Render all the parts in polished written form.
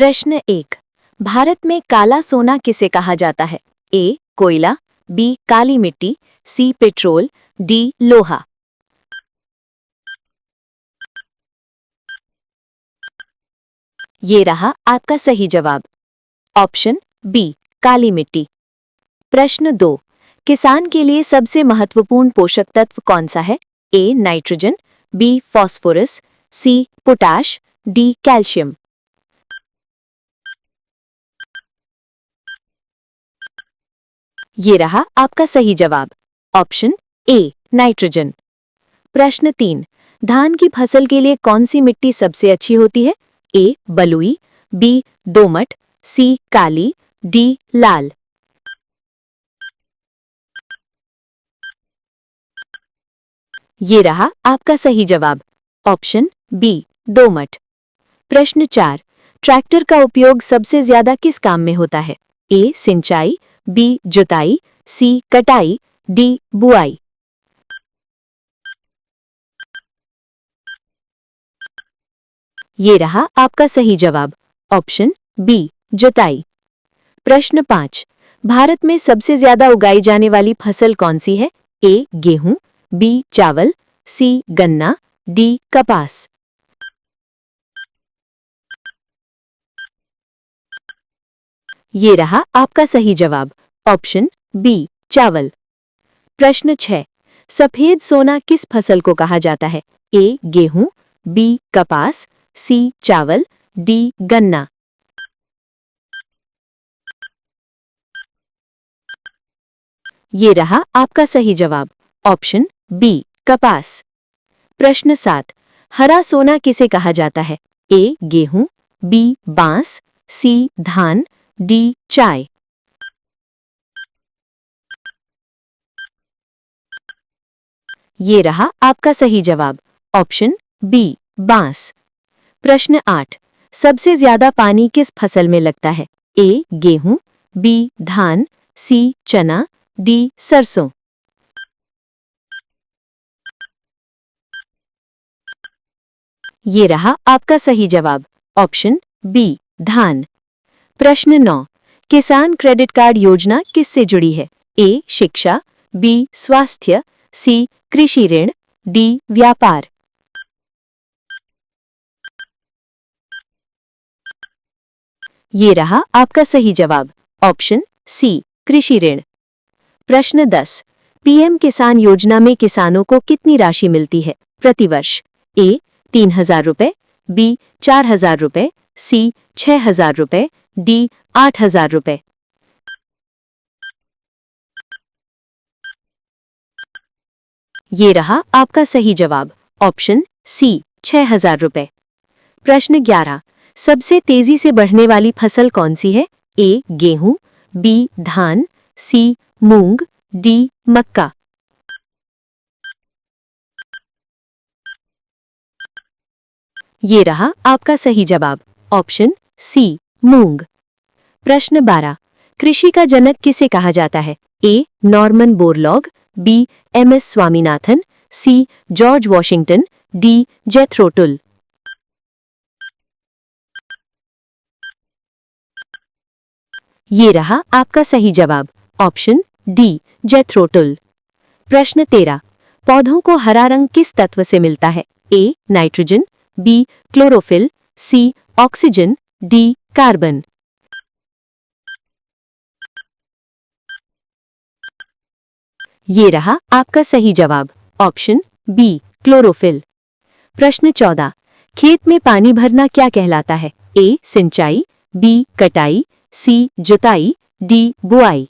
प्रश्न 1। भारत में काला सोना किसे कहा जाता है? ए. कोयला, बी. काली मिट्टी, सी. Petrol, D. लोहा। ये रहा आपका सही जवाब, ऑप्शन बी. काली मिट्टी। प्रश्न 2। किसान के लिए सबसे महत्वपूर्ण पोषक तत्व कौन सा है? A. Nitrogen, B. Phosphorus, C. Potash, D. Calcium. ये रहा आपका सही जवाब, ऑप्शन ए. नाइट्रोजन। प्रश्न 3। धान की फसल के लिए कौन सी मिट्टी सबसे अच्छी होती है? ए. बलुई, बी. दोमट, सी. काली, डी. लाल। ये रहा आपका सही जवाब, ऑप्शन बी. दोमट। प्रश्न 4। ट्रैक्टर का उपयोग सबसे ज्यादा किस काम में होता है? ए. सिंचाई, बी. जुताई, सी. कटाई, डी. बुआई। ये रहा आपका सही जवाब, ऑप्शन बी. जुताई। प्रश्न 5। भारत में सबसे ज्यादा उगाई जाने वाली फसल कौन सी है? ए. गेहूं, बी. चावल, सी. गन्ना, डी. कपास। ये रहा आपका सही जवाब, ऑप्शन बी. चावल। प्रश्न 6। सफेद सोना किस फसल को कहा जाता है? ए. गेहूं, बी. कपास, सी. चावल, डी. गन्ना। ये रहा आपका सही जवाब, ऑप्शन बी. कपास। प्रश्न 7। हरा सोना किसे कहा जाता है? ए. गेहूं, बी. बांस, सी. धान, डी. चाय। ये रहा आपका सही जवाब, ऑप्शन बी. बांस। प्रश्न 8। सबसे ज्यादा पानी किस फसल में लगता है? ए. गेहूं, बी. धान, सी. चना, डी. सरसों। ये रहा आपका सही जवाब, ऑप्शन बी. धान। प्रश्न 9। किसान क्रेडिट कार्ड योजना किससे जुड़ी है? ए. शिक्षा, बी. स्वास्थ्य, सी. कृषि ऋण, डी. व्यापार। ये रहा आपका सही जवाब, ऑप्शन सी. कृषि ऋण। प्रश्न 10। पीएम किसान योजना में किसानों को कितनी राशि मिलती है प्रतिवर्ष? ए. 3,000 रुपए, बी. 4,000 रुपए, सी. 6,000 रुपए, डी. 8,000 रुपए। ये रहा आपका सही जवाब, ऑप्शन सी. 6,000 रुपए। प्रश्न 11। सबसे तेजी से बढ़ने वाली फसल कौन सी है? ए. गेहूं, बी. धान, सी. मूंग, डी. मक्का। ये रहा आपका सही जवाब, ऑप्शन सी. मूंग। प्रश्न 12। कृषि का जनक किसे कहा जाता है? A. Norman Borlaug, B. M S. Swaminathan, C. George Washington, D. Jethro Tull. ये रहा आपका सही जवाब, ऑप्शन डी. Jethro tool. प्रश्न 13। पौधों को हरा रंग किस तत्व से मिलता है? A. Nitrogen, B. Chlorophyll, C. Oxygen, D. Carbon. ये रहा आपका सही जवाब, ऑप्शन बी. क्लोरोफिल। प्रश्न 14। खेत में पानी भरना क्या कहलाता है? ए. सिंचाई, बी. कटाई, सी. जुताई, डी. बुआई।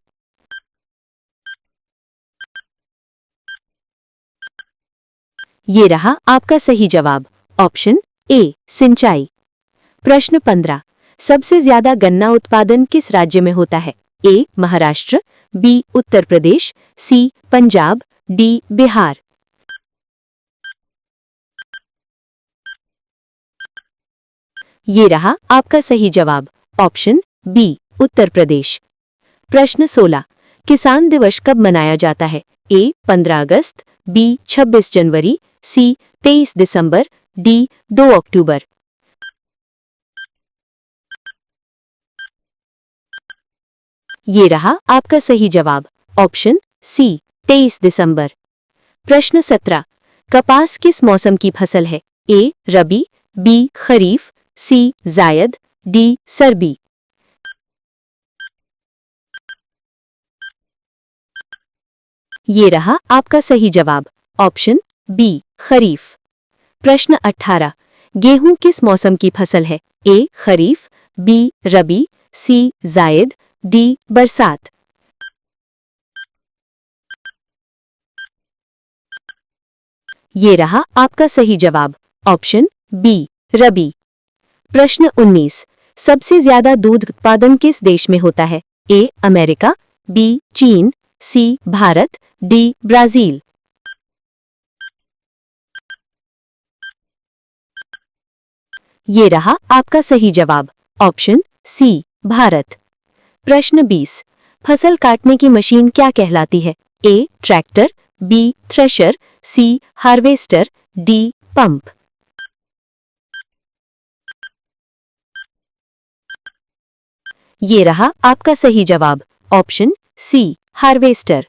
ये रहा आपका सही जवाब, ऑप्शन ए. सिंचाई। प्रश्न 15। सबसे ज्यादा गन्ना उत्पादन किस राज्य में होता है? ए. महाराष्ट्र, बी. उत्तर प्रदेश, सी. पंजाब, डी. बिहार। ये रहा आपका सही जवाब, ऑप्शन बी. उत्तर प्रदेश। प्रश्न 16। किसान दिवस कब मनाया जाता है? ए. 15 अगस्त, बी. 26 जनवरी, सी. 23 दिसंबर, डी. 2 अक्टूबर। ये रहा आपका सही जवाब, ऑप्शन सी 23 दिसंबर। प्रश्न 17, कपास किस मौसम की फसल है? ए रबी, बी खरीफ, सी जायद, डी सरबी। ये रहा आपका सही जवाब, ऑप्शन बी खरीफ। प्रश्न 18, गेहूं किस मौसम की फसल है? ए खरीफ, बी रबी, सी जायद, डी बरसात। ये रहा आपका सही जवाब, ऑप्शन बी रबी। प्रश्न 19, सबसे ज्यादा दूध उत्पादन किस देश में होता है? ए अमेरिका, बी चीन, सी भारत, डी ब्राजील। ये रहा आपका सही जवाब, ऑप्शन सी भारत। प्रश्न 20, फसल काटने की मशीन क्या कहलाती है? ए ट्रैक्टर, बी थ्रेशर, सी हार्वेस्टर, डी पंप। ये रहा आपका सही जवाब, ऑप्शन सी हार्वेस्टर।